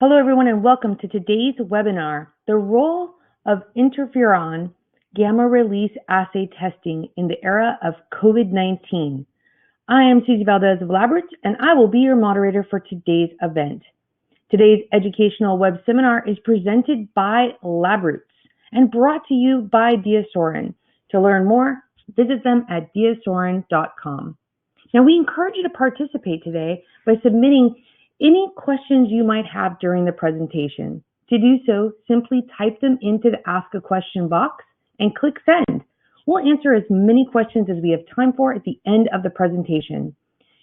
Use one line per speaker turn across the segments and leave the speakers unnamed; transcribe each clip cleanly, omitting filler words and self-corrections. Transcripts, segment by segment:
Hello, everyone, and welcome to today's webinar, The Role of Interferon Gamma Release Assay Testing in the Era of COVID-19. I am Susie Valdez of Laboratories, and I will be your moderator for today's event. Today's educational web seminar is presented by Laboratories and brought to you by DiaSorin. To learn more, visit them at diasorin.com. Now, we encourage you to participate today by submitting any questions you might have during the presentation. To do so, simply type them into the Ask a Question box and click Send. We'll answer as many questions as we have time for at the end of the presentation.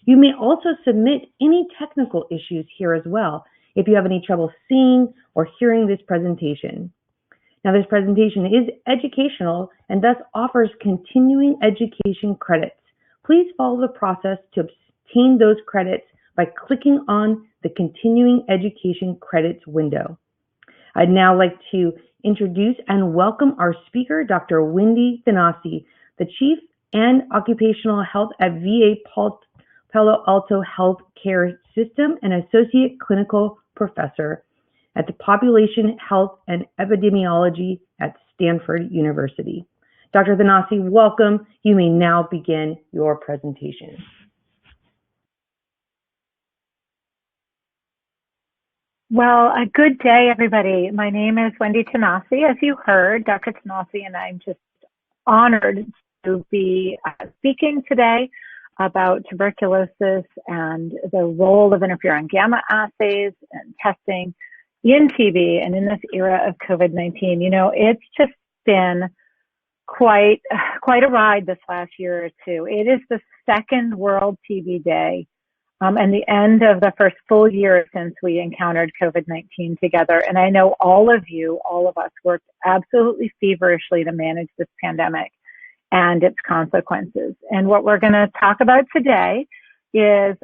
You may also submit any technical issues here as well if you have any trouble seeing or hearing this presentation. Now, this presentation is educational and thus offers continuing education credits. Please follow the process to obtain those credits by clicking on the Continuing Education Credits window. I'd now like to introduce and welcome our speaker, Dr. Wendy Thanassi, the Chief and Occupational Health at VA Palo Alto Health Care System and Associate Clinical Professor at the Population Health and Epidemiology at Stanford University. Dr. Thanassi, welcome. You may now begin your presentation.
Well, a good day, everybody. My name is Wendy Thanassi, as you heard, Dr. Thanassi, and I'm just honored to be speaking today about tuberculosis and the role of interferon gamma assays and testing in TB and in this era of COVID-19. You know, it's just been quite a ride this last year or two. It is the second World TB Day. And the end of the first full year since we encountered COVID-19 together. And I know all of us worked absolutely feverishly to manage this pandemic and its consequences. And what we're going to talk about today is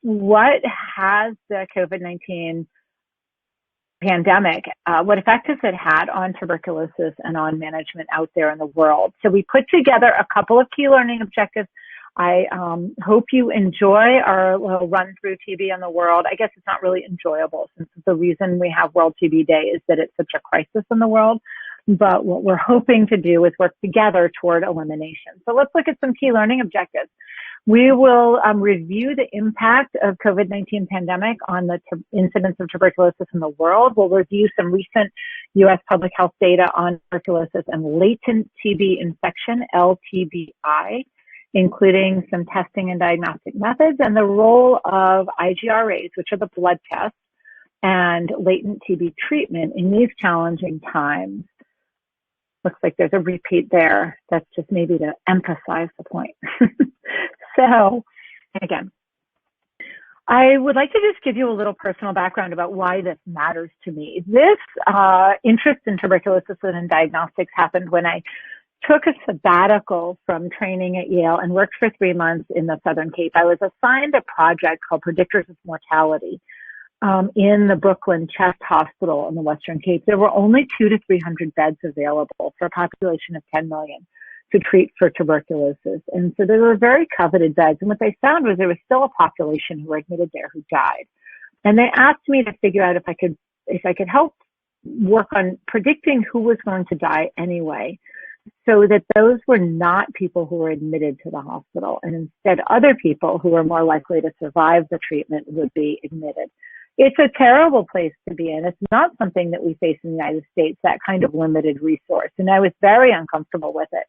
what has the COVID-19 pandemic, what effect has it had on tuberculosis and on management out there in the world? So we put together a couple of key learning objectives. I hope you enjoy our little run through TB in the world. I guess it's not really enjoyable since the reason we have World TB Day is that it's such a crisis in the world. But what we're hoping to do is work together toward elimination. So let's look at some key learning objectives. We will review the impact of COVID-19 pandemic on the incidence of tuberculosis in the world. We'll review some recent U.S. public health data on tuberculosis and latent TB infection, LTBI, including some testing and diagnostic methods and the role of IGRAs, which are the blood tests, and latent TB treatment in these challenging times. Looks like there's a repeat there. That's just maybe to emphasize the point. So, again, I would like to just give you a little personal background about why this matters to me. This interest in tuberculosis and in diagnostics happened when I took a sabbatical from training at Yale and worked for 3 months in the Southern Cape. I was assigned a project called Predictors of Mortality in the Brooklyn Chest Hospital in the Western Cape. There were only 200 to 300 beds available for a population of 10 million to treat for tuberculosis. And so there were very coveted beds. And what they found was there was still a population who were admitted there who died. And they asked me to figure out if I could help work on predicting who was going to die anyway, so that those were not people who were admitted to the hospital, and instead other people who were more likely to survive the treatment would be admitted. It's a terrible place to be in. It's not something that we face in the United States, that kind of limited resource, and I was very uncomfortable with it.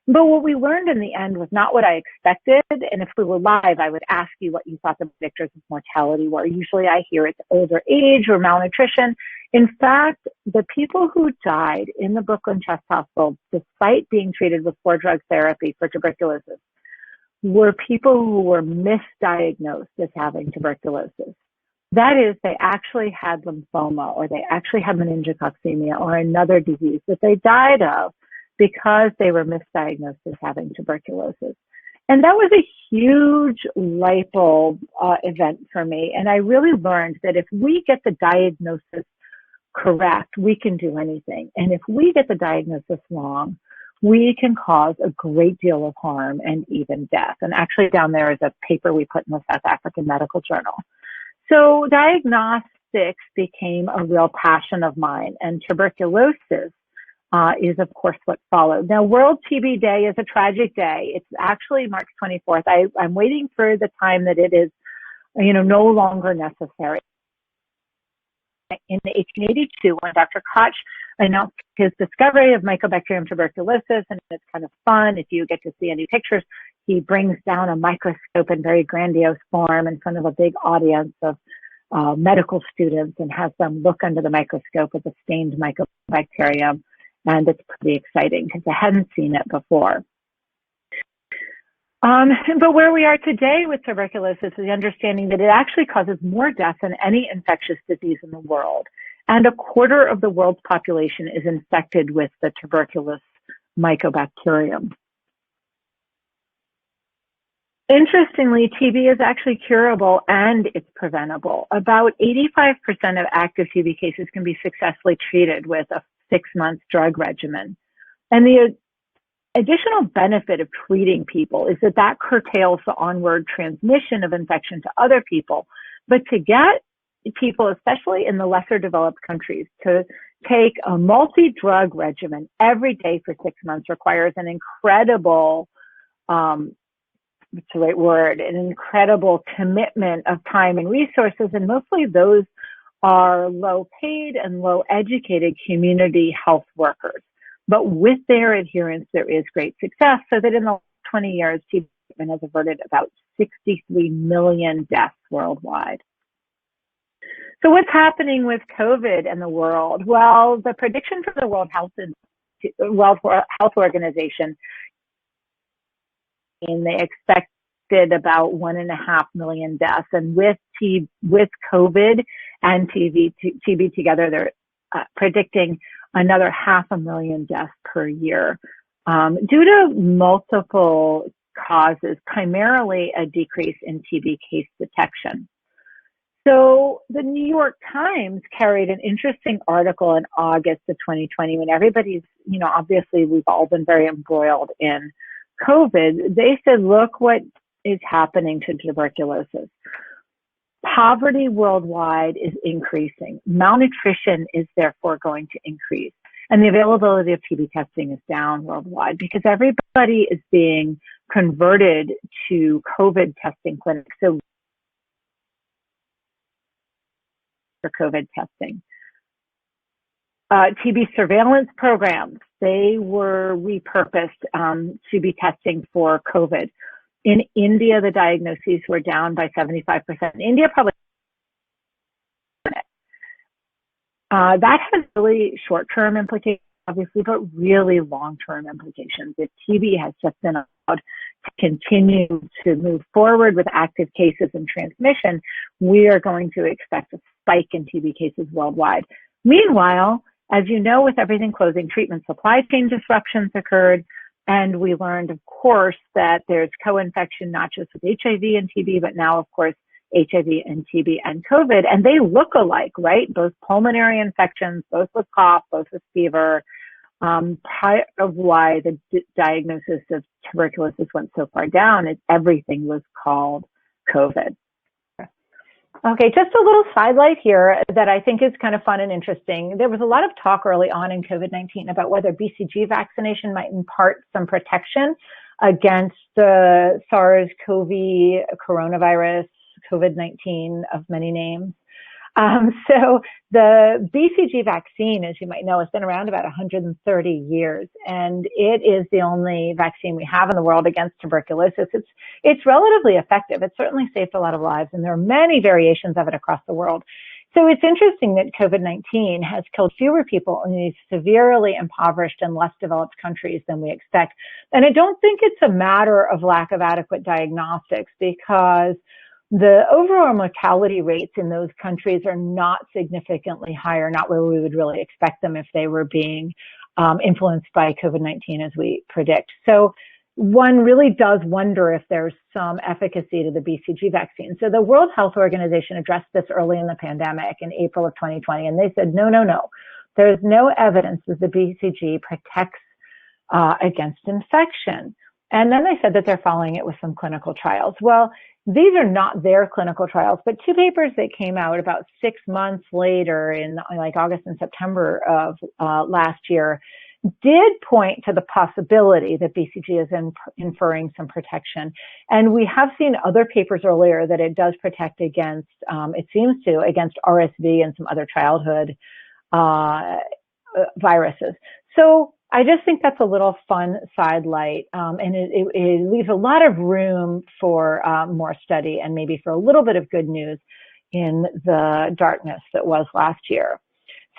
But what we learned in the end was not what I expected, and if we were live, I would ask you what you thought the predictors of mortality were. Usually I hear it's older age or malnutrition. In fact, the people who died in the Brooklyn Chest Hospital, despite being treated with 4-drug therapy for tuberculosis, were people who were misdiagnosed as having tuberculosis. That is, they actually had lymphoma, or they actually had meningococcemia, or another disease that they died of because they were misdiagnosed as having tuberculosis. And that was a huge light bulb event for me. And I really learned that if we get the diagnosis correct, we can do anything. And if we get the diagnosis wrong, we can cause a great deal of harm and even death. And actually down there is a paper we put in the South African Medical Journal. So diagnostic diagnostics became a real passion of mine, and tuberculosis is, of course, what followed. Now, World TB Day is a tragic day. It's actually March 24th. I'm waiting for the time that it is, no longer necessary. In 1882, when Dr. Koch announced his discovery of Mycobacterium tuberculosis, and it's kind of fun if you get to see any pictures, he brings down a microscope in very grandiose form in front of a big audience of medical students and has them look under the microscope at the stained Mycobacterium. And it's pretty exciting because I hadn't seen it before. But where we are today with tuberculosis is the understanding that it actually causes more death than any infectious disease in the world. And a quarter of the world's population is infected with the tuberculous Mycobacterium. Interestingly, TB is actually curable and it's preventable. About 85% of active TB cases can be successfully treated with a 6-month drug regimen. And the additional benefit of treating people is that curtails the onward transmission of infection to other people. But to get people, especially in the lesser developed countries, to take a multi-drug regimen every day for 6 months requires an incredible, what's the right word, an incredible commitment of time and resources, and mostly those are low paid and low educated community health workers. But with their adherence, there is great success, so that in the last 20 years, TB treatment has averted about 63 million deaths worldwide. So what's happening with COVID in the world? Well, the prediction from the World Health Organization, and they expected about 1.5 million deaths. And with COVID and TB together, they're predicting another 500,000 deaths per year due to multiple causes, primarily a decrease in TB case detection. So the New York Times carried an interesting article in August of 2020 when everybody's, obviously we've all been very embroiled in COVID. They said, look what is happening to tuberculosis. Poverty worldwide is increasing. Malnutrition is therefore going to increase. And the availability of TB testing is down worldwide because everybody is being converted to COVID testing clinics. So for COVID testing. TB surveillance programs, they were repurposed to be testing for COVID. In India, the diagnoses were down by 75%. In India, probably that has really short-term implications, obviously, but really long-term implications. If TB has just been allowed to continue to move forward with active cases and transmission, we are going to expect a spike in TB cases worldwide. Meanwhile, as you know, with everything closing, treatment supply chain disruptions occurred. And we learned, of course, that there's co-infection, not just with HIV and TB, but now, of course, HIV and TB and COVID. And they look alike, right? Both pulmonary infections, both with cough, both with fever. Part of why the diagnosis of tuberculosis went so far down is everything was called COVID. Okay, just a little sidelight here that I think is kind of fun and interesting. There was a lot of talk early on in COVID-19 about whether BCG vaccination might impart some protection against the SARS-CoV coronavirus, COVID-19 of many names. So the BCG vaccine, as you might know, has been around about 130 years, and it is the only vaccine we have in the world against tuberculosis. It's relatively effective. It certainly saved a lot of lives, and there are many variations of it across the world. So it's interesting that COVID-19 has killed fewer people in these severely impoverished and less developed countries than we expect. And I don't think it's a matter of lack of adequate diagnostics, because the overall mortality rates in those countries are not significantly higher, not where we would really expect them if they were being influenced by COVID-19 as we predict. So one really does wonder if there's some efficacy to the BCG vaccine. So the World Health Organization addressed this early in the pandemic in April of 2020, and they said, no. There's no evidence that the BCG protects against infection. And then they said that they're following it with some clinical trials. Well, these are not their clinical trials, but two papers that came out about 6 months later in like August and September of last year did point to the possibility that BCG is inferring some protection. And we have seen other papers earlier that it does protect against, it seems to, against RSV and some other childhood viruses. So I just think that's a little fun sidelight, and it leaves a lot of room for more study and maybe for a little bit of good news in the darkness that was last year.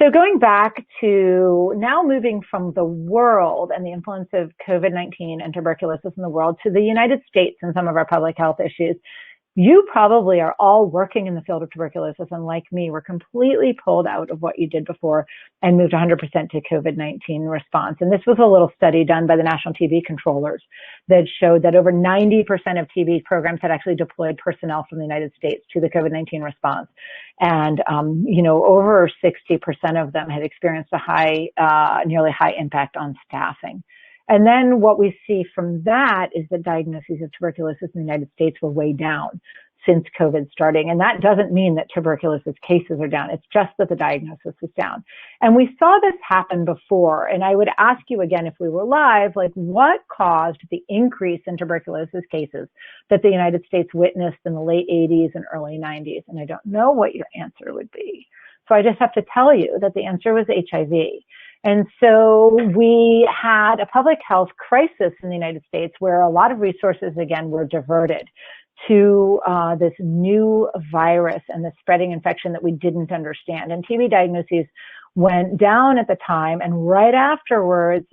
So going back to now moving from the world and the influence of COVID-19 and tuberculosis in the world to the United States and some of our public health issues, you probably are all working in the field of tuberculosis, and like me, we're completely pulled out of what you did before and moved 100% to COVID-19 response. And this was a little study done by the National TB Controllers that showed that over 90% of TB programs had actually deployed personnel from the United States to the COVID-19 response. And, over 60% of them had experienced a nearly high impact on staffing. And then what we see from that is that diagnoses of tuberculosis in the United States were way down since COVID starting. And that doesn't mean that tuberculosis cases are down. It's just that the diagnosis is down. And we saw this happen before. And I would ask you again, if we were live, like what caused the increase in tuberculosis cases that the United States witnessed in the late 80s and early 90s? And I don't know what your answer would be. So I just have to tell you that the answer was HIV. And so we had a public health crisis in the United States where a lot of resources, again, were diverted to this new virus and the spreading infection that we didn't understand. And TB diagnoses went down at the time, and right afterwards,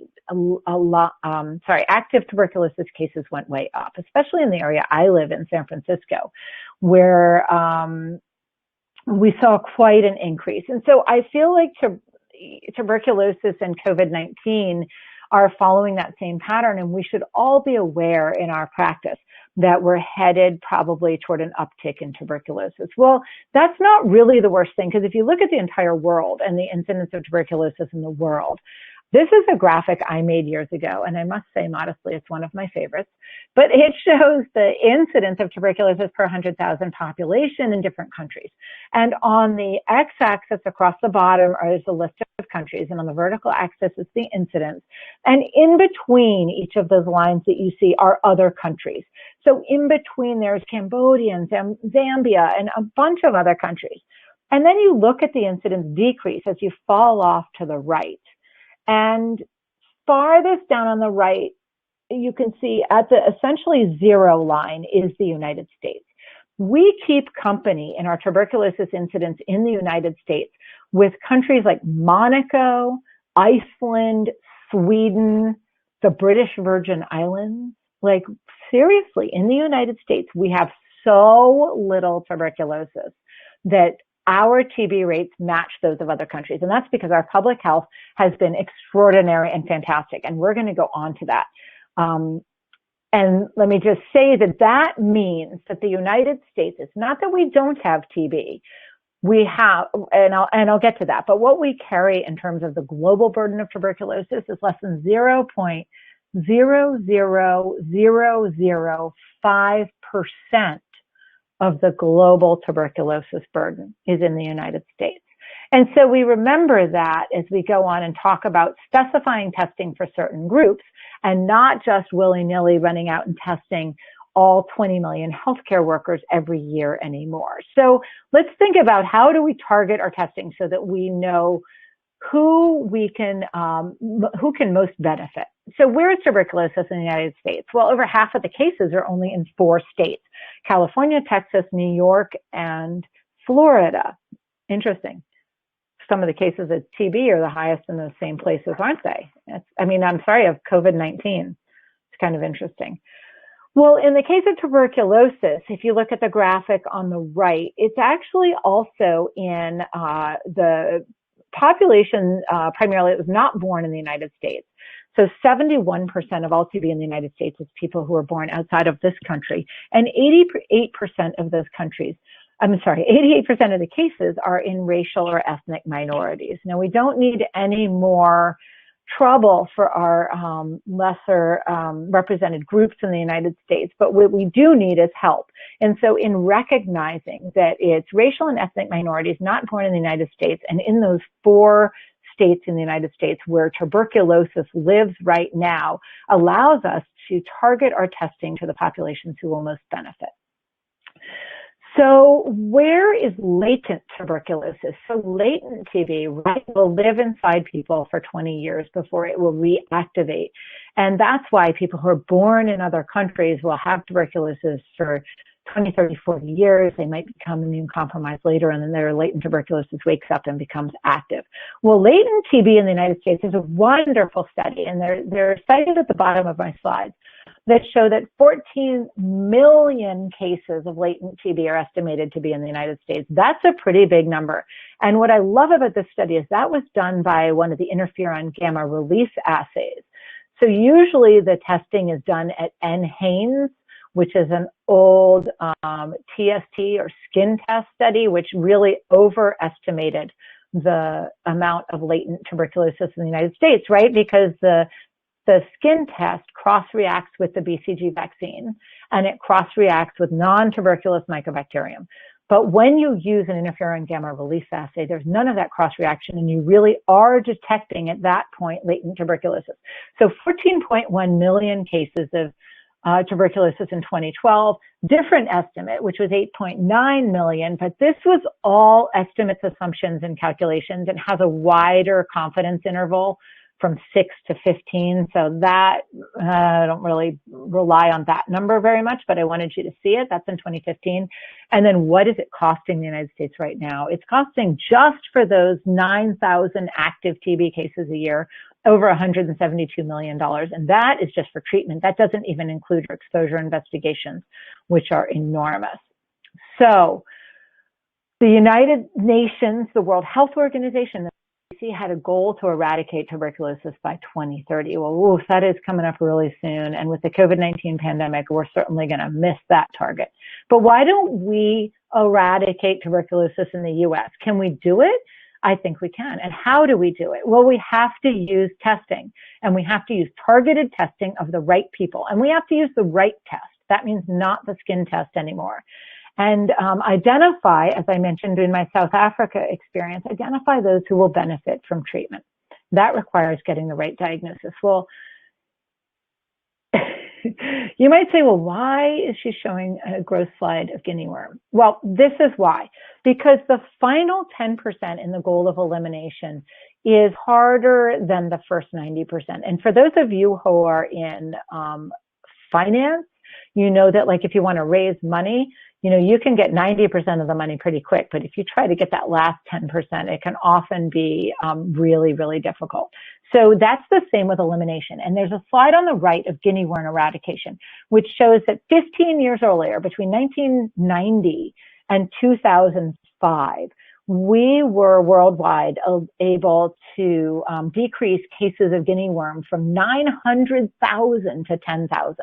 active tuberculosis cases went way up, especially in the area I live in, San Francisco, where we saw quite an increase. And so I feel like tuberculosis and COVID-19 are following that same pattern, and we should all be aware in our practice that we're headed probably toward an uptick in tuberculosis. Well, that's not really the worst thing, because if you look at the entire world and the incidence of tuberculosis in the world, this is a graphic I made years ago, and I must say modestly, it's one of my favorites, but it shows the incidence of tuberculosis per 100,000 population in different countries. And on the x-axis across the bottom is a list of countries, and on the vertical axis is the incidence. And in between each of those lines that you see are other countries. So in between there's Cambodia and Zambia and a bunch of other countries. And then you look at the incidence decrease as you fall off to the right. And farthest down on the right, you can see at the essentially zero line is the United States. We keep company in our tuberculosis incidence in the United States with countries like Monaco, Iceland, Sweden, the British Virgin Islands. Like seriously, in the United States, we have so little tuberculosis that our TB rates match those of other countries. And that's because our public health has been extraordinary and fantastic. And we're going to go on to that. And let me just say that that means that the United States, it's not that we don't have TB. We have, and I'll get to that, but what we carry in terms of the global burden of tuberculosis is less than 0.00005% of the global tuberculosis burden is in the United States. And so we remember that as we go on and talk about specifying testing for certain groups and not just willy-nilly running out and testing all 20 million healthcare workers every year anymore. So let's think about how do we target our testing so that we know who can most benefit. So where is tuberculosis in the United States? Well, over half of the cases are only in 4 states: California, Texas, New York, and Florida. Interesting. Some of the cases of TB are the highest in those same places, aren't they? Of COVID-19. It's kind of interesting. Well, in the case of tuberculosis, if you look at the graphic on the right, it's actually also in the population primarily that was not born in the United States. So 71% of all TB in the United States is people who are born outside of this country. And 88% of those countries, 88% of the cases are in racial or ethnic minorities. Now, we don't need any more trouble for our lesser represented groups in the United States, but what we do need is help. And so in recognizing that it's racial and ethnic minorities not born in the United States, and in those 4 states in the United States where tuberculosis lives right now, allows us to target our testing to the populations who will most benefit. So where is latent tuberculosis? So latent TB, right, will live inside people for 20 years before it will reactivate. And that's why people who are born in other countries will have tuberculosis for 20, 30, 40 years. They might become immune compromised later, and then their latent tuberculosis wakes up and becomes active. Well, latent TB in the United States is a wonderful study, and they're cited at the bottom of my slides, that show that 14 million cases of latent TB are estimated to be in the United States. That's a pretty big number. And what I love about this study is that was done by one of the interferon gamma release assays. So usually the testing is done at NHANES, which is an old TST or skin test study, which really overestimated the amount of latent tuberculosis in the United States, right? Because the skin test cross-reacts with the BCG vaccine, and it cross-reacts with non-tuberculous mycobacterium. But when you use an interferon gamma release assay, there's none of that cross-reaction, and you really are detecting at that point latent tuberculosis. So 14.1 million cases of tuberculosis in 2012, different estimate, which was 8.9 million, but this was all estimates, assumptions, and calculations, and has a wider confidence interval from 6 to 15. So that, I don't really rely on that number very much, but I wanted you to see it. That's in 2015. And then what is it costing the United States right now? It's costing, just for those 9,000 active TB cases a year, over $172 million. And that is just for treatment. That doesn't even include our exposure investigations, which are enormous. So the United Nations, the World Health Organization, had a goal to eradicate tuberculosis by 2030. Well, that is coming up really soon. And with the COVID-19 pandemic, we're certainly going to miss that target. But why don't we eradicate tuberculosis in the U.S.? Can we do it? I think we can. And how do we do it? Well, we have to use testing, and we have to use targeted testing of the right people. And we have to use the right test. That means not the skin test anymore. And identify, as I mentioned in my South Africa experience, identify those who will benefit from treatment. That requires getting the right diagnosis. Well, you might say, well, why is she showing a gross slide of guinea worm? Well, this is why. Because the final 10% in the goal of elimination is harder than the first 90%. And for those of you who are in finance, you know that, like, if you want to raise money, you know, you can get 90% of the money pretty quick, but if you try to get that last 10%, it can often be really, really difficult. So that's the same with elimination. And there's a slide on the right of guinea worm eradication, which shows that 15 years earlier, between 1990 and 2005, we were worldwide able to decrease cases of guinea worm from 900,000 to 10,000.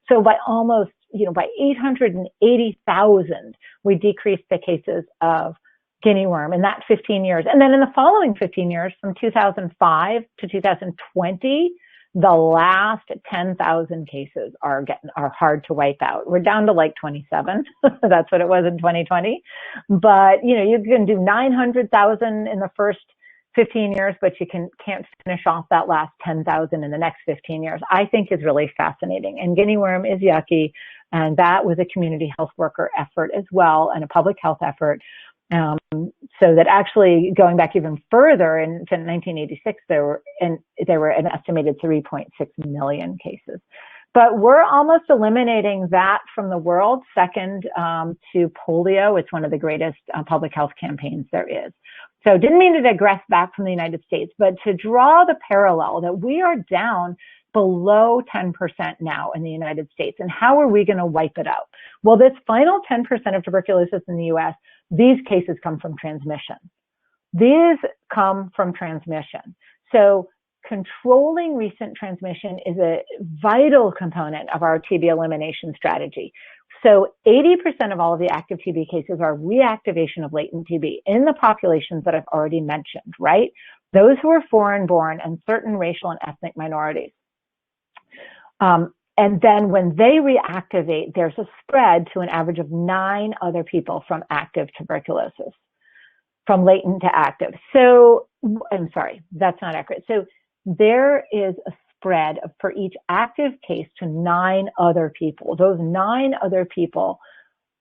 So by almost, by 880,000, we decreased the cases of guinea worm in that 15 years. And then in the following 15 years, from 2005 to 2020, the last 10,000 cases are hard to wipe out. We're down to like 27. That's what it was in 2020. But, you can do 900,000 in the first 15 years, but you can't finish off that last 10,000 in the next 15 years. I think is really fascinating. And guinea worm is yucky. And that was a community health worker effort as well, and a public health effort. So that actually, going back even further, in 1986, there were an estimated 3.6 million cases. But we're almost eliminating that from the world, second to polio. It's one of the greatest public health campaigns there is. So didn't mean to digress back from the United States, but to draw the parallel that we are down below 10% now in the United States. And how are we going to wipe it out? Well, this final 10% of tuberculosis in the U.S., these cases come from transmission. These come from transmission. So controlling recent transmission is a vital component of our TB elimination strategy. So 80% of all of the active TB cases are reactivation of latent TB in the populations that I've already mentioned, right? those who are foreign-born, and certain racial and ethnic minorities. And then when they reactivate, there's a spread to an average of 9 other people from active tuberculosis, from latent to active. So, I'm sorry, that's not accurate. So there is a spread for each active case to 9 other people. Those 9 other people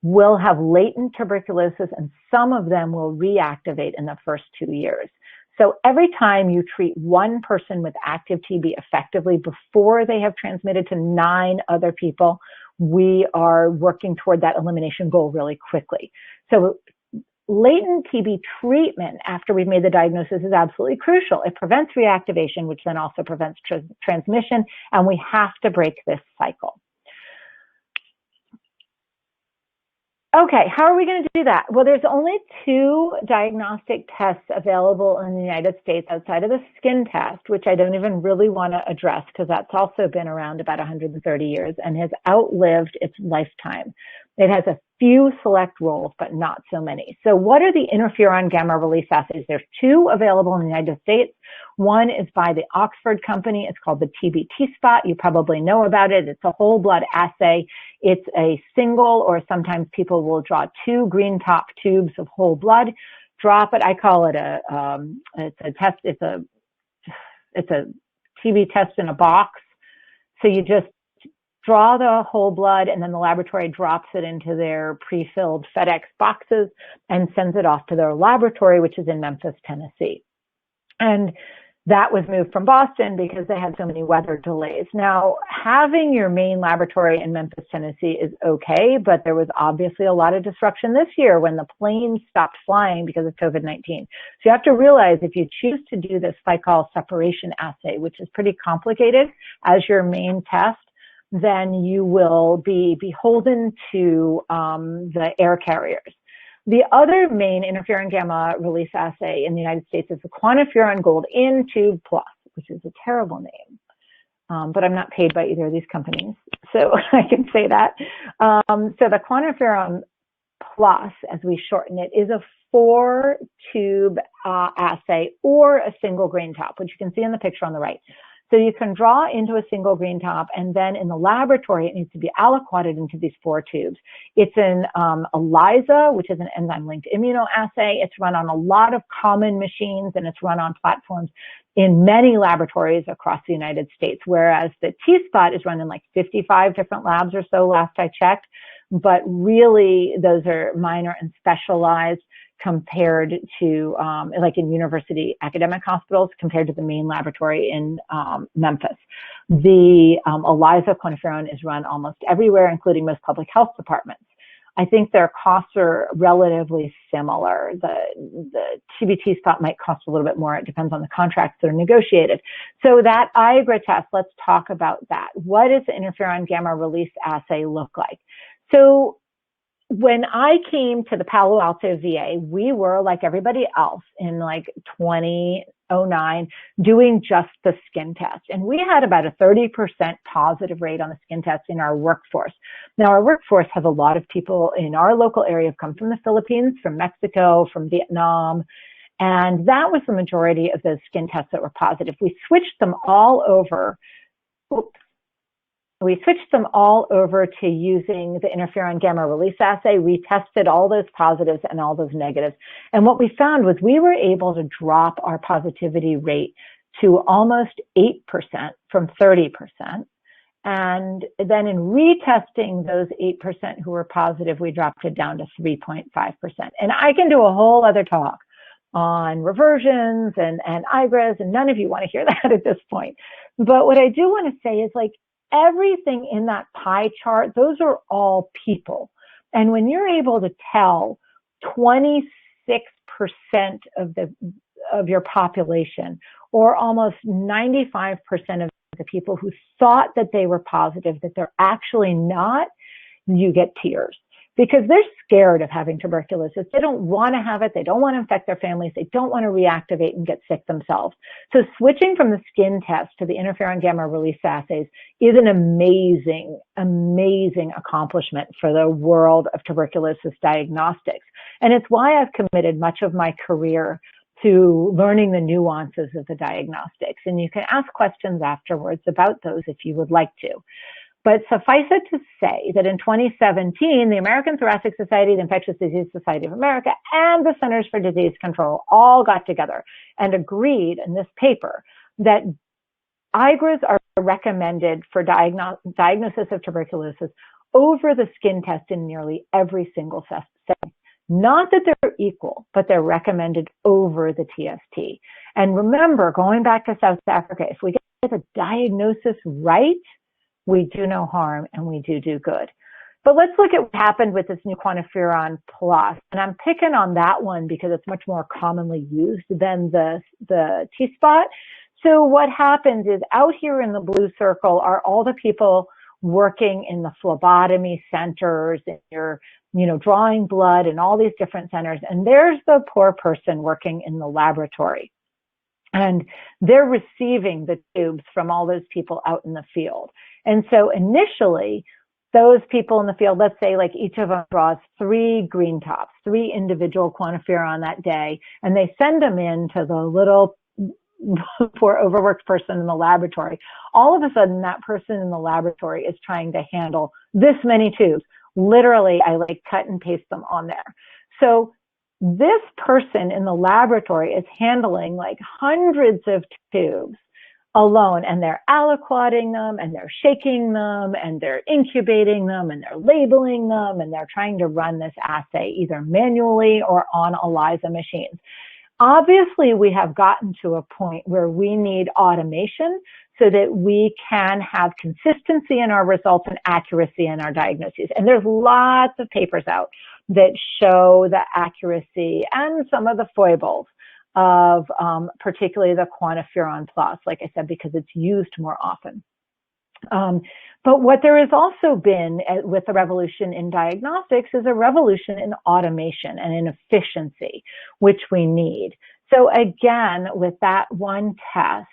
will have latent tuberculosis, and some of them will reactivate in the first 2 years. So every time you treat one person with active TB effectively before they have transmitted to 9 other people, we are working toward that elimination goal really quickly. So latent TB treatment after we've made the diagnosis is absolutely crucial. It prevents reactivation, which then also prevents transmission, and we have to break this cycle. Okay, how are we going to do that? Well, there's only 2 diagnostic tests available in the United States outside of the skin test, which I don't even really want to address because that's also been around about 130 years and has outlived its lifetime. It has a few select roles, but not so many. So what are the interferon gamma release assays? There's 2 available in the United States. One is by the Oxford company. It's called the TB T-Spot. You probably know about it. It's a whole blood assay. It's a single, or sometimes people will draw 2 green top tubes of whole blood, drop it. I call it it's a test. It's a TB test in a box. So you just draw the whole blood, and then the laboratory drops it into their pre-filled FedEx boxes and sends it off to their laboratory, which is in Memphis, Tennessee. And that was moved from Boston because they had so many weather delays. Now, having your main laboratory in Memphis, Tennessee is okay, but there was obviously a lot of disruption this year when the planes stopped flying because of COVID-19. So you have to realize if you choose to do this glycol separation assay, which is pretty complicated, as your main test, then you will be beholden to the air carriers. The other main interferon gamma release assay in the United States is the QuantiFERON Gold in Tube Plus, which is a terrible name, but I'm not paid by either of these companies, so I can say that. So the QuantiFERON Plus, as we shorten it, is a 4-tube assay or a single grain top, which you can see in the picture on the right. So you can draw into a single green top, and then in the laboratory, it needs to be aliquoted into these 4 tubes. It's an ELISA, which is an enzyme-linked immunoassay. It's run on a lot of common machines, and it's run on platforms in many laboratories across the United States, whereas the T-Spot is run in like 55 different labs or so, last I checked. But really, those are minor and specialized compared to, like in university academic hospitals, compared to the main laboratory in Memphis. The ELISA QuantiFERON is run almost everywhere, including most public health departments. I think their costs are relatively similar. The TB T-Spot might cost a little bit more. It depends on the contracts that are negotiated. So that IGRA test, let's talk about that. What does the interferon gamma release assay look like? So when I came to the Palo Alto VA, we were like everybody else in like 2009 doing just the skin test. And we had about a 30% positive rate on the skin test in our workforce. Now, our workforce has a lot of people in our local area who've come from the Philippines, from Mexico, from Vietnam. And that was the majority of those skin tests that were positive. We switched them all over. We switched them all over to using the interferon gamma release assay. We tested all those positives and all those negatives. And what we found was we were able to drop our positivity rate to almost 8% from 30%. And then in retesting those 8% who were positive, we dropped it down to 3.5%. And I can do a whole other talk on reversions and IGRAs, and none of you want to hear that at this point. But what I do want to say is, like, everything in that pie chart, those are all people. And when you're able to tell 26% of your population, or almost 95% of the people who thought that they were positive, that they're actually not, you get tears. Because they're scared of having tuberculosis. They don't want to have it. They don't want to infect their families. They don't want to reactivate and get sick themselves. So switching from the skin test to the interferon gamma release assays is an amazing, amazing accomplishment for the world of tuberculosis diagnostics. And it's why I've committed much of my career to learning the nuances of the diagnostics. And you can ask questions afterwards about those if you would like to. But suffice it to say that in 2017, the American Thoracic Society, the Infectious Disease Society of America, and the Centers for Disease Control all got together and agreed in this paper that IGRAs are recommended for diagnosis of tuberculosis over the skin test in nearly every single setting. Not that they're equal, but they're recommended over the TST. And remember, going back to South Africa, if we get the diagnosis right, we do no harm and we do good. But let's look at what happened with this new QuantiFERON Plus. And I'm picking on that one because it's much more commonly used than the T-spot. So what happens is out here in the blue circle are all the people working in the phlebotomy centers, and you're, drawing blood in all these different centers. And there's the poor person working in the laboratory. And they're receiving the tubes from all those people out in the field. And so initially, those people in the field, let's say like each of them draws 3 green tops, 3 individual QuantiFERON that day, and they send them in to the little poor overworked person in the laboratory. All of a sudden, that person in the laboratory is trying to handle this many tubes. Literally, I cut and paste them on there. So this person in the laboratory is handling hundreds of tubes alone, and they're aliquoting them, and they're shaking them, and they're incubating them, and they're labeling them, and they're trying to run this assay either manually or on ELISA machines. Obviously, we have gotten to a point where we need automation so that we can have consistency in our results and accuracy in our diagnoses. And there's lots of papers out that show the accuracy and some of the foibles of particularly the QuantiFERON Plus, like I said, because it's used more often. But what there has also been with the revolution in diagnostics is a revolution in automation and in efficiency, which we need. So again, with that one test,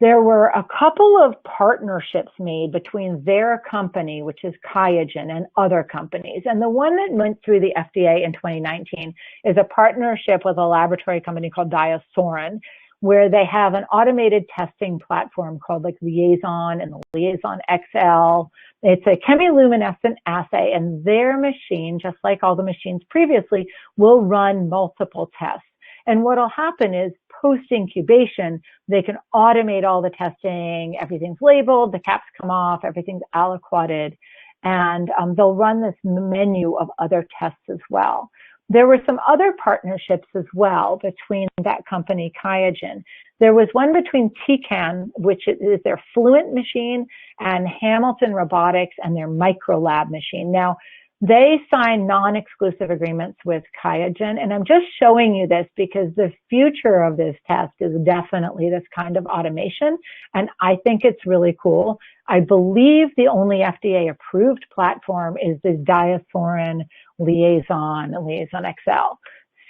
there were a couple of partnerships made between their company, which is QIAGEN, and other companies. And the one that went through the FDA in 2019 is a partnership with a laboratory company called Diagnostics, where they have an automated testing platform called Liaison and the Liaison XL. It's a chemiluminescent assay, and their machine, just like all the machines previously, will run multiple tests. And what will happen is post-incubation, they can automate all the testing, everything's labeled, the caps come off, everything's aliquoted, and they'll run this menu of other tests as well. There were some other partnerships as well between that company, QIAGEN. There was one between TCAN, which is their Fluent machine, and Hamilton Robotics and their Microlab machine. Now, they signed non-exclusive agreements with QIAGEN, and I'm just showing you this because the future of this test is definitely this kind of automation, and I think it's really cool. I believe the only FDA-approved platform is the Diagnostics Liaison and Liaison XL.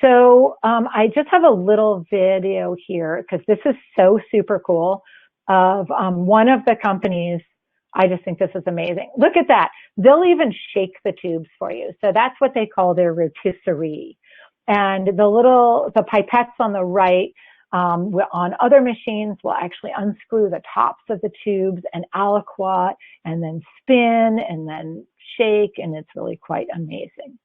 So I just have a little video here because this is so super cool of one of the companies. I just think this is amazing. Look at that. They'll even shake the tubes for you. So that's what they call their rotisserie. And the pipettes on the right on other machines will actually unscrew the tops of the tubes and aliquot and then spin and then shake. And it's really quite amazing.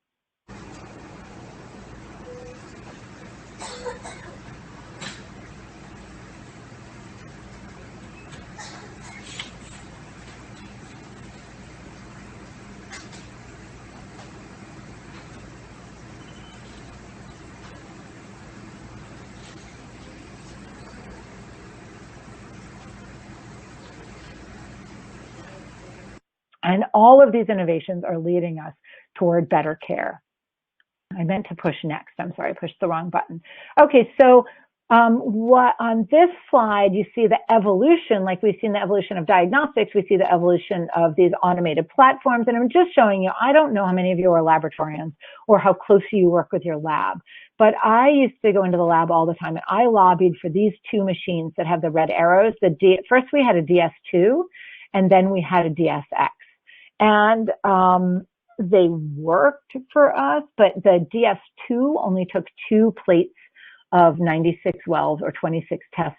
And all of these innovations are leading us toward better care. I meant to push next. I'm sorry, I pushed the wrong button. Okay, so on this slide, you see the evolution, like we've seen the evolution of diagnostics, we see the evolution of these automated platforms. And I'm just showing you, I don't know how many of you are laboratorians or how closely you work with your lab, but I used to go into the lab all the time, and I lobbied for these 2 machines that have the red arrows. First we had a DS2, and then we had a DSX. And they worked for us, but the DS2 only took 2 plates of 96 wells or 26 tests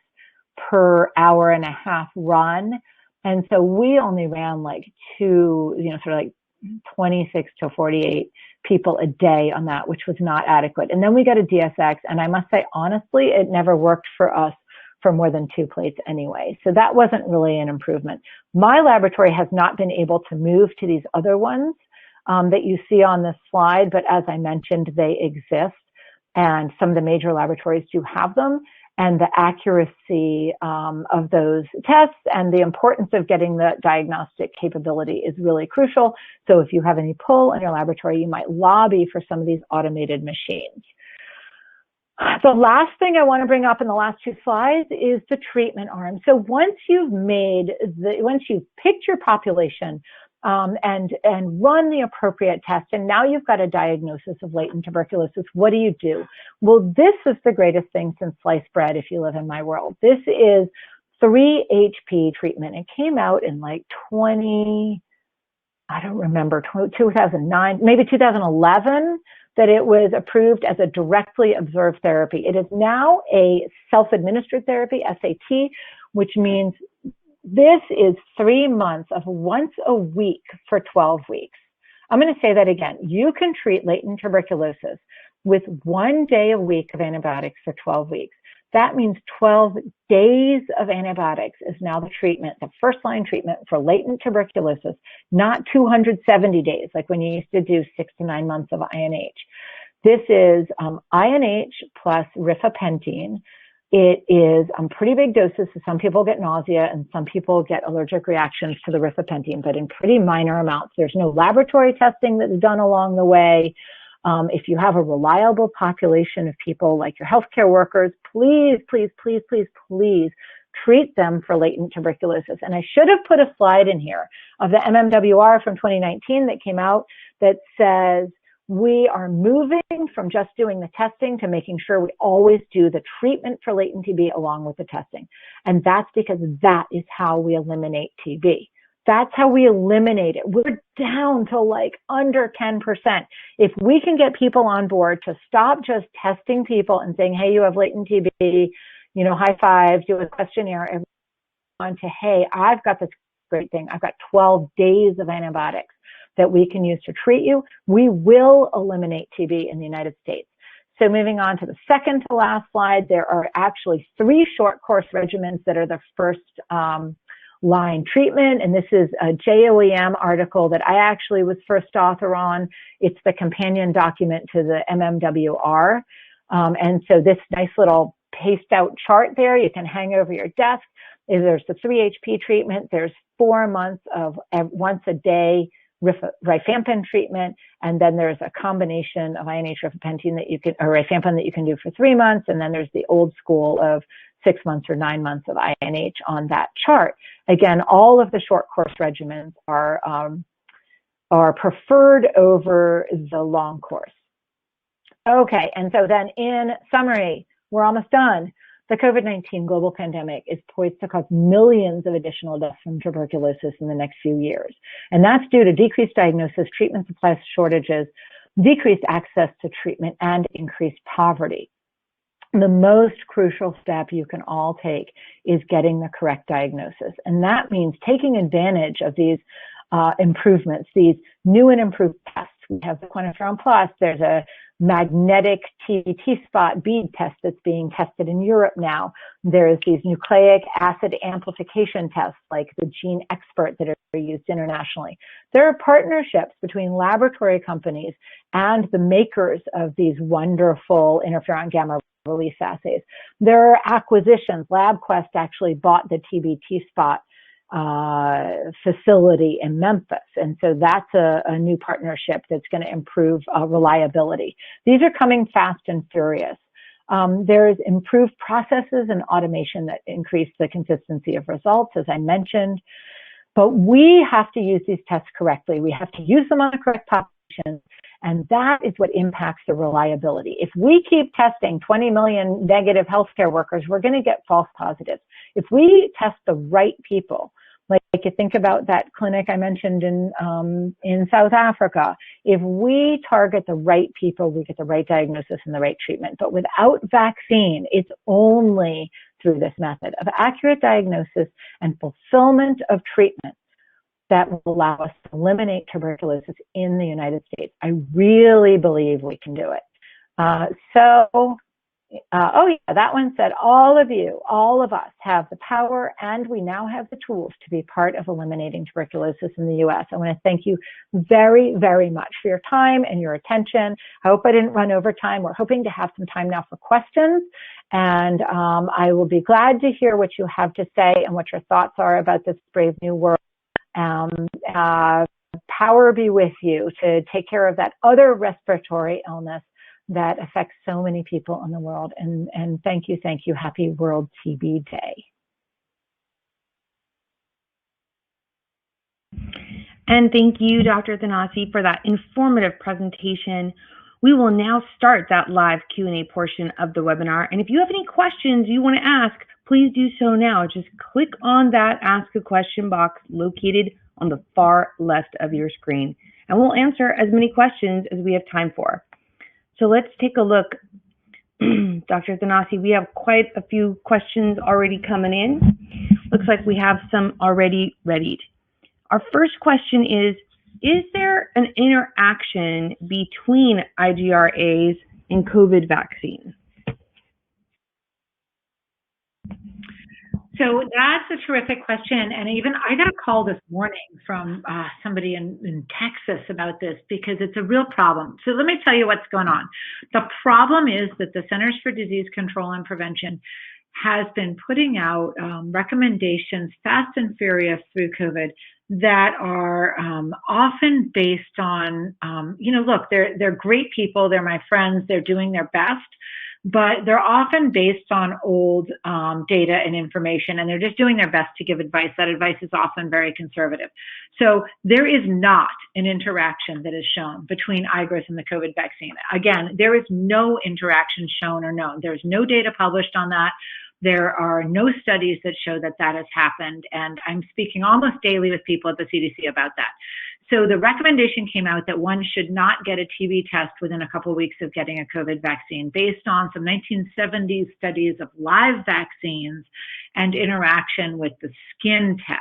per hour and a half run. And so we only ran like 26 to 48 people a day on that, which was not adequate. And then we got a DSX, and I must say, honestly, it never worked for us for more than 2 plates anyway. So that wasn't really an improvement. My laboratory has not been able to move to these other ones that you see on this slide, but as I mentioned, they exist, and some of the major laboratories do have them. And the accuracy of those tests and the importance of getting the diagnostic capability is really crucial. So if you have any pull in your laboratory, you might lobby for some of these automated machines. The last thing I want to bring up in the last 2 slides is the treatment arm. So once you've picked your population and run the appropriate test, and now you've got a diagnosis of latent tuberculosis, what do? Well, this is the greatest thing since sliced bread if you live in my world. This is 3-HP treatment. It came out in like 2009, maybe 2011, that it was approved as a directly observed therapy. It is now a self-administered therapy, SAT, which means this is 3 months of once a week for 12 weeks. I'm going to say that again. You can treat latent tuberculosis with 1 day a week of antibiotics for 12 weeks. That means 12 days of antibiotics is now the treatment, the first line treatment for latent tuberculosis, not 270 days, like when you used to do 6 to 9 months of INH. This is INH plus rifapentine. It is pretty big doses, so some people get nausea and some people get allergic reactions to the rifapentine, but in pretty minor amounts. There's no laboratory testing that's done along the way. If you have a reliable population of people like your healthcare workers, please, please, please, please, please treat them for latent tuberculosis. And I should have put a slide in here of the MMWR from 2019 that came out that says we are moving from just doing the testing to making sure we always do the treatment for latent TB along with the testing. And that's because that is how we eliminate TB. That's how we eliminate it. We're down to like under 10%. If we can get people on board to stop just testing people and saying, hey, you have latent TB, high five, do a questionnaire, on to, hey, I've got this great thing. I've got 12 days of antibiotics that we can use to treat you. We will eliminate TB in the United States. So moving on to the second to last slide, there are actually 3 short course regimens that are the first line treatment. And this is a JOEM article that I actually was first author on. It's the companion document to the MMWR. And so this nice little paste out chart there, you can hang over your desk. There's the 3-HP treatment. There's 4 months of once a day rifampin treatment. And then there's a combination of INH rifapentine that you can, or rifampin that you can do for 3 months. And then there's the old school of 6 months or 9 months of INH on that chart. Again, all of the short course regimens are preferred over the long course. Okay, and so then in summary, we're almost done. The COVID-19 global pandemic is poised to cause millions of additional deaths from tuberculosis in the next few years. And that's due to decreased diagnosis, treatment supply shortages, decreased access to treatment, and increased poverty. The most crucial step you can all take is getting the correct diagnosis. And that means taking advantage of these improvements, these new and improved tests. We have the Interferon Plus. There's a magnetic TB spot bead test that's being tested in Europe now. There's these nucleic acid amplification tests like the Gene Expert that are used internationally. There are partnerships between laboratory companies and the makers of these wonderful interferon gamma release assays. There are acquisitions. LabQuest actually bought the TB spot facility in Memphis. And so that's a new partnership that's going to improve reliability. These are coming fast and furious. There's improved processes and automation that increase the consistency of results, as I mentioned. But we have to use these tests correctly. We have to use them on the correct population. And that is what impacts the reliability. If we keep testing 20 million negative healthcare workers, we're going to get false positives. If we test the right people, like you think about that clinic I mentioned in South Africa, if we target the right people, we get the right diagnosis and the right treatment. But without vaccine, it's only through this method of accurate diagnosis and fulfillment of treatment that will allow us to eliminate tuberculosis in the United States. I really believe we can do it. Oh yeah, that one said, all of you, all of us have the power, and we now have the tools to be part of eliminating tuberculosis in the U.S. I want to thank you very, very much for your time and your attention. I hope I didn't run over time. We're hoping to have some time now for questions, and I will be glad to hear what you have to say and what your thoughts are about this brave new world. Power be with you to take care of that other respiratory illness that affects so many people in the world. And thank you. Happy World TB Day.
And thank you, Dr. Thanassi, for that informative presentation. We will now start that live Q&A portion of the webinar. And if you have any questions you want to ask, please do so now. Just click on that Ask a Question box located on the far left of your screen, and we'll answer as many questions as we have time for. So let's take a look. Dr. Thanassi, we have quite a few questions already coming in. Looks like we have some already readied. Our first question is there an interaction between IGRAs and COVID vaccines?
So that's a terrific question. And even I got a call this morning from somebody in Texas about this because it's a real problem. So let me tell you what's going on. The problem is that the Centers for Disease Control and Prevention has been putting out recommendations fast and furious through COVID that are often based on, look, they're great people. They're my friends. They're doing their best. But they're often based on old data and information, and they're just doing their best to give advice. That advice is often very conservative. So there is not an interaction that is shown between IGRAs and the COVID vaccine. Again, there is no interaction shown or known. There's no data published on that. There are no studies that show that that has happened, and I'm speaking almost daily with people at the CDC about that. So the recommendation came out that one should not get a TB test within a couple of weeks of getting a COVID vaccine based on some 1970s studies of live vaccines and interaction with the skin test.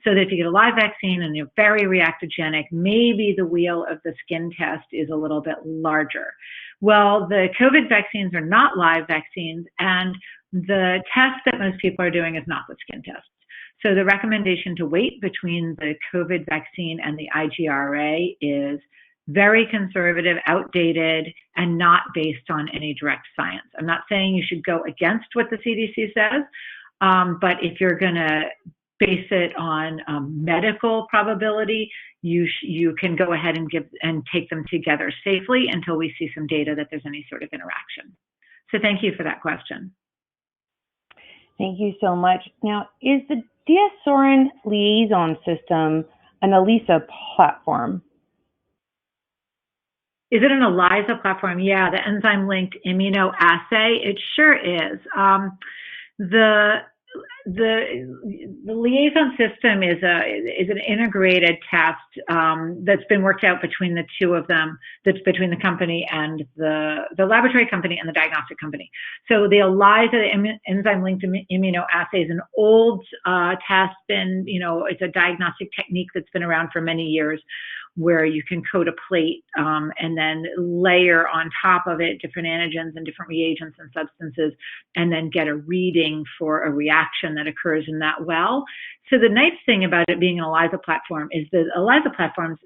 So that if you get a live vaccine and you're very reactogenic, maybe the wheel of the skin test is a little bit larger. Well, the COVID vaccines are not live vaccines, and the test that most people are doing is not the skin test. So the recommendation to wait between the COVID vaccine and the IGRA is very conservative, outdated, and not based on any direct science. I'm not saying you should go against what the CDC says, but if you're going to base it on medical probability, you can go ahead and take them together safely until we see some data that there's any sort of interaction. So thank you for that question.
Thank you so much. Now, is the Diasorin liaison system an ELISA platform?
Is it an ELISA platform? Yeah, the enzyme-linked immunoassay. It sure is. The liaison system is an integrated test that's been worked out between the two of them. That's between the company and the laboratory company and the diagnostic company. So the ELISA, the enzyme-linked immunoassay, is an old test. It's a diagnostic technique that's been around for many years, where you can coat a plate and then layer on top of it different antigens and different reagents and substances, and then get a reading for a reaction that occurs in that well. So the nice thing about it being an ELISA platform is that ELISA platforms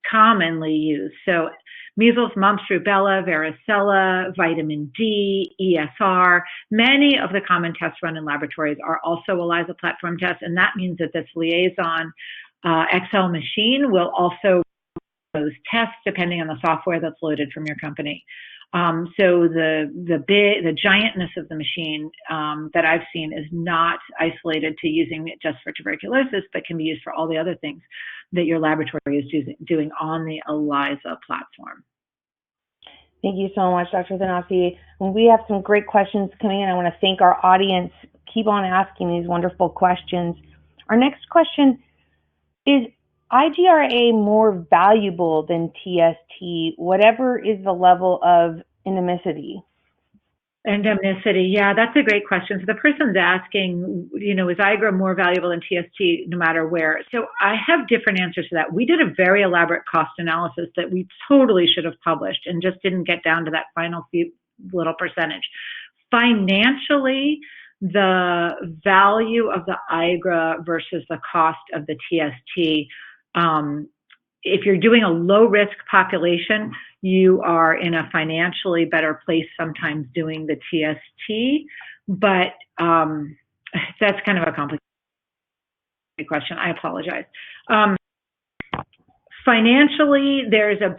commonly used. So measles, mumps, rubella, varicella, vitamin D, ESR, many of the common tests run in laboratories are also ELISA platform tests, and that means that this liaison Excel machine will also those tests depending on the software that's loaded from your company. So the giantness of the machine that I've seen is not isolated to using it just for tuberculosis, but can be used for all the other things that your laboratory is doing on the ELISA platform.
Thank you so much, Dr. Thanassi. We have some great questions coming in. I want to thank our audience. Keep on asking these wonderful questions. Our next question is, IGRA more valuable than TST, whatever is the level of endemicity?
Endemicity, yeah, that's a great question. So the person's asking, is IGRA more valuable than TST no matter where? So I have different answers to that. We did a very elaborate cost analysis that we totally should have published and just didn't get down to that final few little percentage. Financially, the value of the IGRA versus the cost of the TST, if you're doing a low-risk population, you are in a financially better place sometimes doing the TST, but that's kind of a complicated question. I apologize. Financially, there's a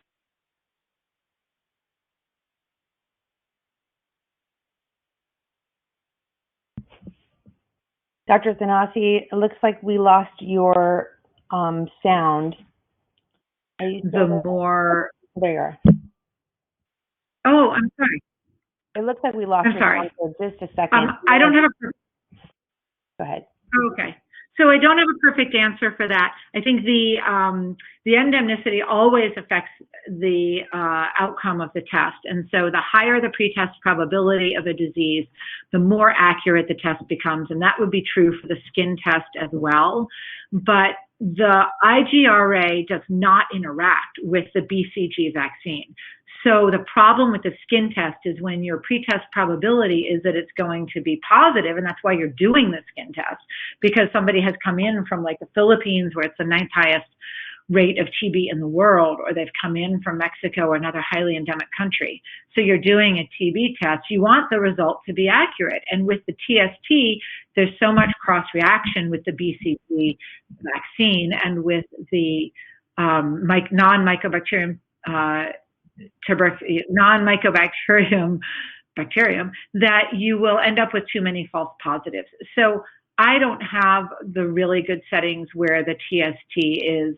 Dr. Thanassi, it looks like we lost your sound.
the more.
There you are.
Oh, I'm sorry.
It looks like we lost
I'm
your
sorry.
sound for just a second.
I don't have a.
Go ahead.
Okay. So I don't have a perfect answer for that. I think the endemicity always affects the outcome of the test. And so the higher the pretest probability of a disease, the more accurate the test becomes. And that would be true for the skin test as well. But the IGRA does not interact with the BCG vaccine. So the problem with the skin test is when your pretest probability is that it's going to be positive, and that's why you're doing the skin test, because somebody has come in from like the Philippines where it's the 9th highest rate of TB in the world, or they've come in from Mexico or another highly endemic country. So you're doing a TB test. You want the result to be accurate. And with the TST, there's so much cross-reaction with the BCG vaccine and with the non-mycobacterium bacterium that you will end up with too many false positives. So I don't have the really good settings where the TST is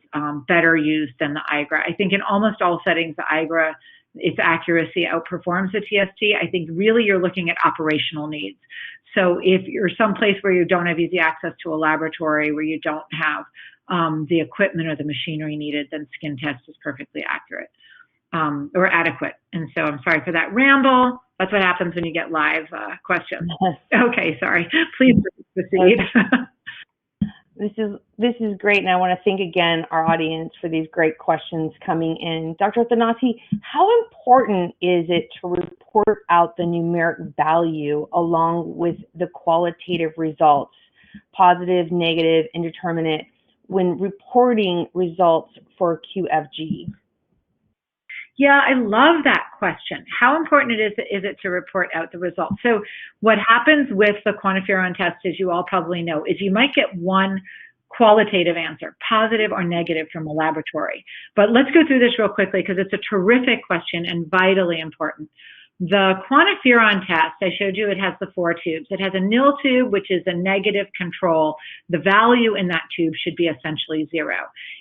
better used than the IGRA. I think in almost all settings, the IGRA, its accuracy outperforms the TST. I think really you're looking at operational needs. So if you're someplace where you don't have easy access to a laboratory, where you don't have the equipment or the machinery needed, then skin test is perfectly accurate. Or adequate. And so I'm sorry for that ramble. That's what happens when you get live questions. Okay, sorry. Please proceed.
This is great, and I want to thank again our audience for these great questions coming in. Dr. Thanassi, how important is it to report out the numeric value along with the qualitative results, positive, negative, indeterminate, when reporting results for QFG?
Yeah, I love that question. How important is it to report out the results? So what happens with the quantiferon test, as you all probably know, is you might get one qualitative answer, positive or negative from a laboratory. But let's go through this real quickly because it's a terrific question and vitally important. The quantiferon test, I showed you, it has the 4 tubes. It has a nil tube, which is a negative control. The value in that tube should be essentially 0.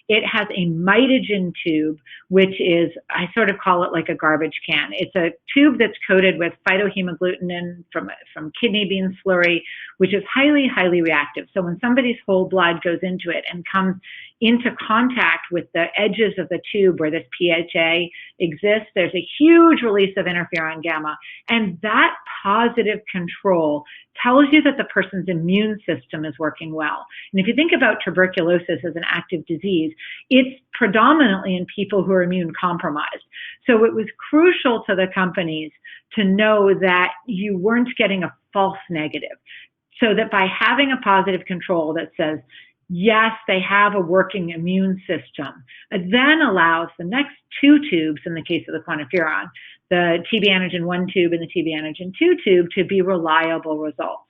It has a mitogen tube, which is, I sort of call it like a garbage can. It's a tube that's coated with phytohemagglutinin from kidney bean slurry, which is highly, highly reactive. So when somebody's whole blood goes into it and comes into contact with the edges of the tube where this PHA exists, there's a huge release of interferon gamma. And that positive control tells you that the person's immune system is working well. And if you think about tuberculosis as an active disease, it's predominantly in people who are immune compromised. So it was crucial to the companies to know that you weren't getting a false negative. So that by having a positive control that says, yes, they have a working immune system, it then allows the next 2 tubes, in the case of the quantiferon, the TB antigen 1 tube and the TB antigen 2 tube, to be reliable results.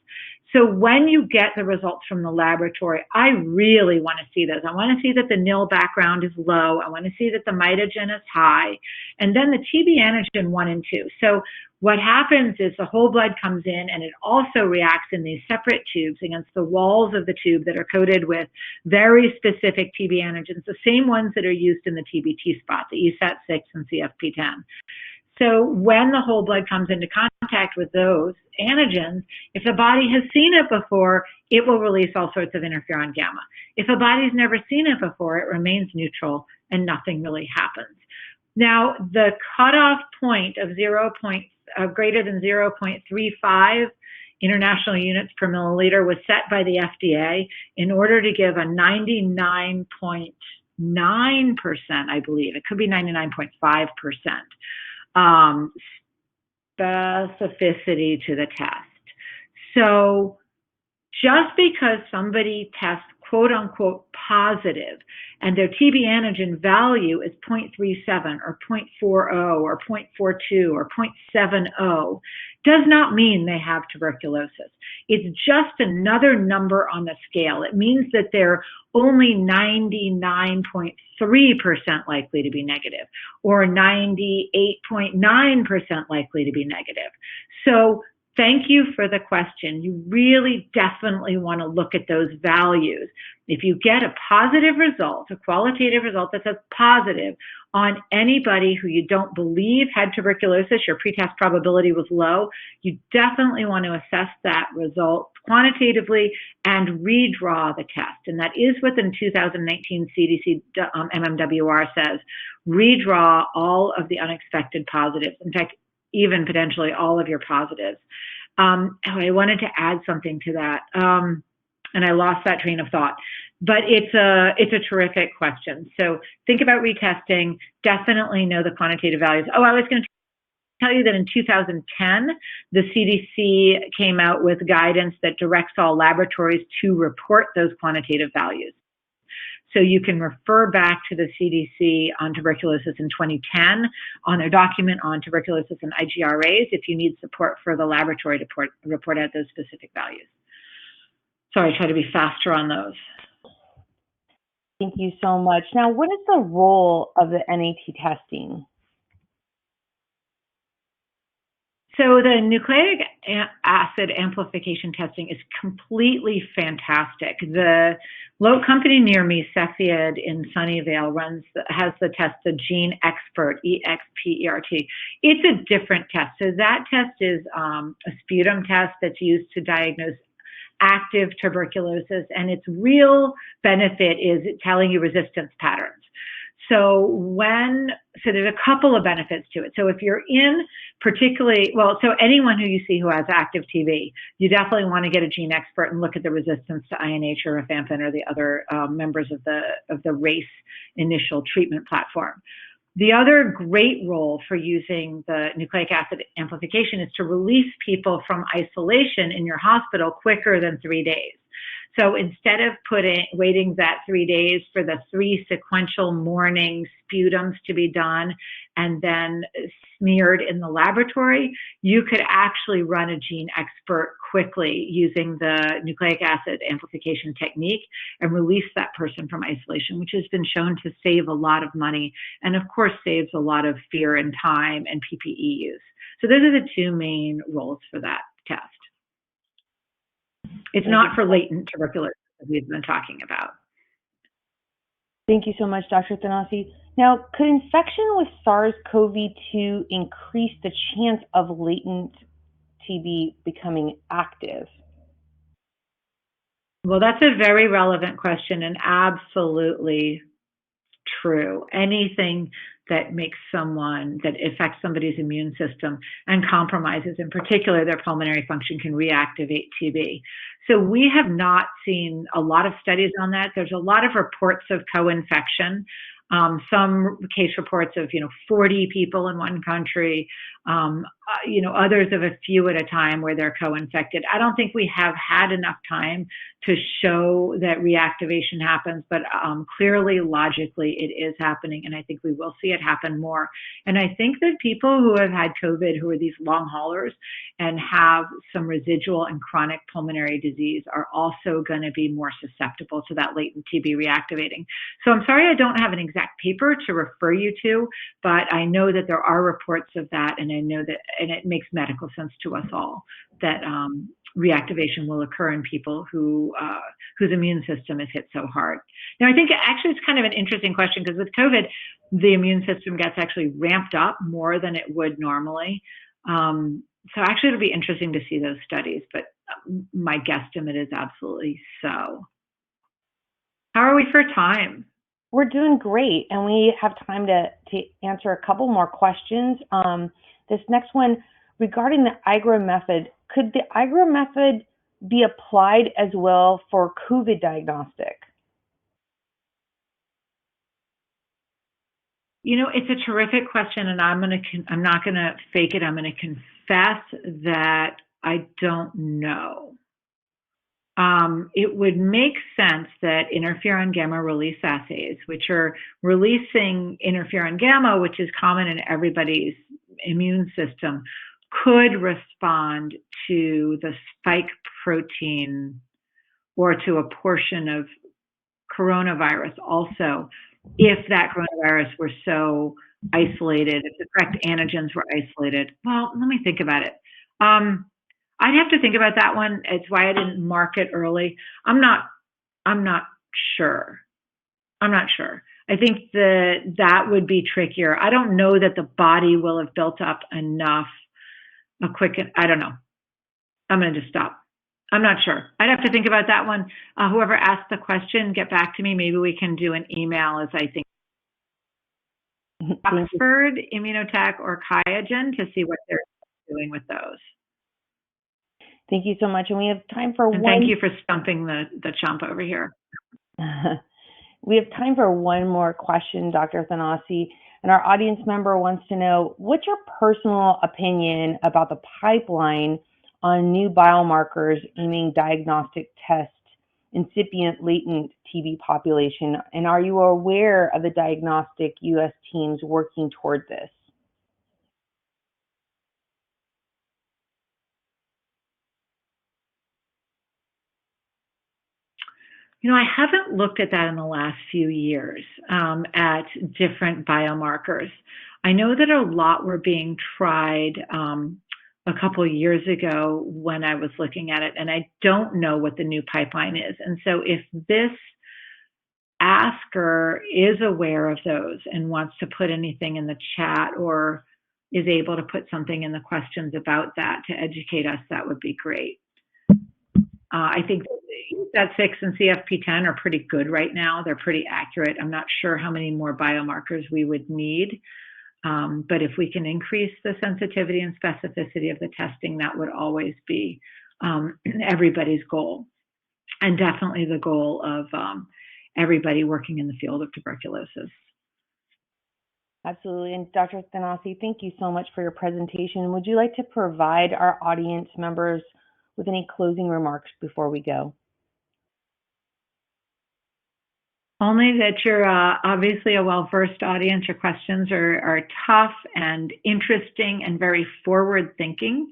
So when you get the results from the laboratory, I really want to see those. I want to see that the nil background is low. I want to see that the mitogen is high. And then the TB antigen 1 and 2. So what happens is the whole blood comes in and it also reacts in these separate tubes against the walls of the tube that are coated with very specific TB antigens, the same ones that are used in the TBT spot, the ESAT6 and CFP10. So when the whole blood comes into contact contact with those antigens, if the body has seen it before, it will release all sorts of interferon gamma. If a body's never seen it before, it remains neutral and nothing really happens. Now, the cutoff point of greater than 0.35 international units per milliliter was set by the FDA in order to give a 99.9%, I believe, it could be 99.5%, specificity to the test. So just because somebody tests quote unquote positive and their TB antigen value is 0.37 or 0.40 or 0.42 or 0.70 does not mean they have tuberculosis. It's just another number on the scale. It means that they're only 99.3% likely to be negative or 98.9% likely to be negative. So thank you for the question. You really definitely want to look at those values. If you get a positive result, a qualitative result that says positive on anybody who you don't believe had tuberculosis, your pretest probability was low, you definitely want to assess that result quantitatively and redraw the test. And that is what the 2019 CDC MMWR says. Redraw all of the unexpected positives. In fact, even potentially all of your positives. I wanted to add something to that, and I lost that train of thought. But it's a terrific question. So think about retesting. Definitely know the quantitative values. Oh, I was going to tell you that in 2010, the CDC came out with guidance that directs all laboratories to report those quantitative values. So you can refer back to the CDC on tuberculosis in 2010 on their document on tuberculosis and IGRAs if you need support for the laboratory to report out those specific values. Sorry, I try to be faster on those.
Thank you so much. Now, what is the role of the NAT testing?
So the nucleic acid amplification testing is completely fantastic. The company near me, Cepheid in Sunnyvale, has the test, the Gene Expert, EXPERT. It's a different test. So that test is a sputum test that's used to diagnose active tuberculosis, and its real benefit is telling you resistance patterns. So there's a couple of benefits to it. So if you're in so anyone who you see who has active TB, you definitely want to get a Gene Expert and look at the resistance to INH or rifampin or the other members of the RACE initial treatment platform. The other great role for using the nucleic acid amplification is to release people from isolation in your hospital quicker than 3 days. So instead of waiting that 3 days for the 3 sequential morning sputums to be done and then smeared in the laboratory, you could actually run a Gene Expert quickly using the nucleic acid amplification technique and release that person from isolation, which has been shown to save a lot of money and, of course, saves a lot of fear and time and PPE use. So those are the two main roles for that test. It's not for latent tuberculosis that we've been talking about.
Thank you so much, Dr. Thanassi. Now, could infection with SARS-CoV-2 increase the chance of latent TB becoming active?
Well, that's a very relevant question and absolutely true. Anything that affects somebody's immune system and compromises, in particular, their pulmonary function can reactivate TB. So we have not seen a lot of studies on that. There's a lot of reports of co-infection. Some case reports of 40 people in one country, others of a few at a time where they're co-infected. I don't think we have had enough time to show that reactivation happens, but clearly, logically, it is happening, and I think we will see it happen more. And I think that people who have had COVID, who are these long haulers and have some residual and chronic pulmonary disease, are also going to be more susceptible to that latent TB reactivating. So I'm sorry I don't have an exact paper to refer you to, but I know that there are reports of that, and I know that, and it makes medical sense to us all that reactivation will occur in people whose immune system is hit so hard. Now, I think actually it's kind of an interesting question because with COVID, the immune system gets actually ramped up more than it would normally. So actually it'll be interesting to see those studies, but my guesstimate is absolutely so. How are we for time?
We're doing great, and we have time to answer a couple more questions. This next one, regarding the IGRA method, could the IGRA method be applied as well for COVID diagnostic?
You know, it's a terrific question, and I'm not gonna fake it. I'm gonna confess that I don't know. It would make sense that interferon gamma release assays, which are releasing interferon gamma, which is common in everybody's immune system, could respond to the spike protein or to a portion of coronavirus also, if that coronavirus were so isolated, if the correct antigens were isolated. Well, let me think about it. I'd have to think about that one. It's why I didn't mark it early. I'm not sure. I think that would be trickier. I don't know that the body will have built up enough I don't know. I'm going to just stop. I'm not sure. I'd have to think about that one. Whoever asked the question, get back to me. Maybe we can do an email as I think. Oxford, Immunotech, or QIAGEN to see what they're doing with those.
Thank you so much. And we have time for
and
one.
Thank you for stumping the chump over here.
We have time for one more question, Dr. Thanassi. And our audience member wants to know, what's your personal opinion about the pipeline on new biomarkers aiming diagnostic tests, incipient latent TB population? And are you aware of the diagnostic U.S. teams working toward this?
You know, I haven't looked at that in the last few years at different biomarkers. I know that a lot were being tried a couple of years ago when I was looking at it, and I don't know what the new pipeline is. And so if this asker is aware of those and wants to put anything in the chat or is able to put something in the questions about that to educate us, that would be great. I think that 6 and CFP10 are pretty good right now. They're pretty accurate. I'm not sure how many more biomarkers we would need, but if we can increase the sensitivity and specificity of the testing, that would always be everybody's goal, and definitely the goal of everybody working in the field of tuberculosis.
Absolutely. And Dr. Thanassi, thank you so much for your presentation. Would you like to provide our audience members with any closing remarks before we go?
Only that you're obviously a well-versed audience. Your questions are tough and interesting and very forward-thinking.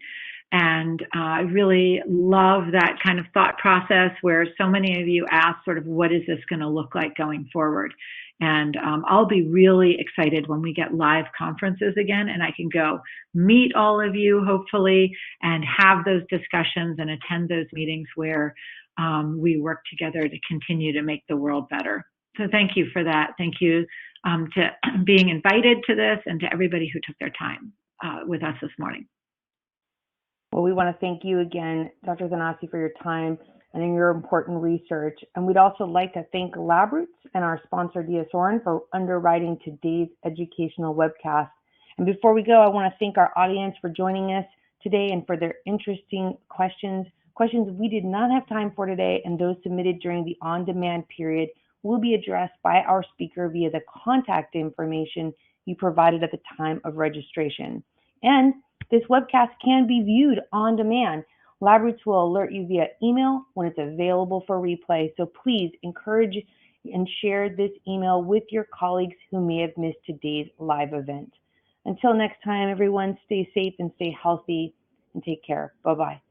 And I really love that kind of thought process where so many of you ask sort of, what is this going to look like going forward? And I'll be really excited when we get live conferences again and I can go meet all of you, hopefully, and have those discussions and attend those meetings where we work together to continue to make the world better. So thank you for that. Thank you to being invited to this and to everybody who took their time with us this morning.
Well, we want to thank you again, Dr. Thanassi, for your time and your important research. And we'd also like to thank LabRoots and our sponsor, DSORN, for underwriting today's educational webcast. And before we go, I want to thank our audience for joining us today and for their interesting questions we did not have time for today, and those submitted during the on-demand period will be addressed by our speaker via the contact information you provided at the time of registration. And this webcast can be viewed on demand. LabRoots will alert you via email when it's available for replay. So please encourage and share this email with your colleagues who may have missed today's live event. Until next time, everyone, stay safe and stay healthy and take care. Bye-bye.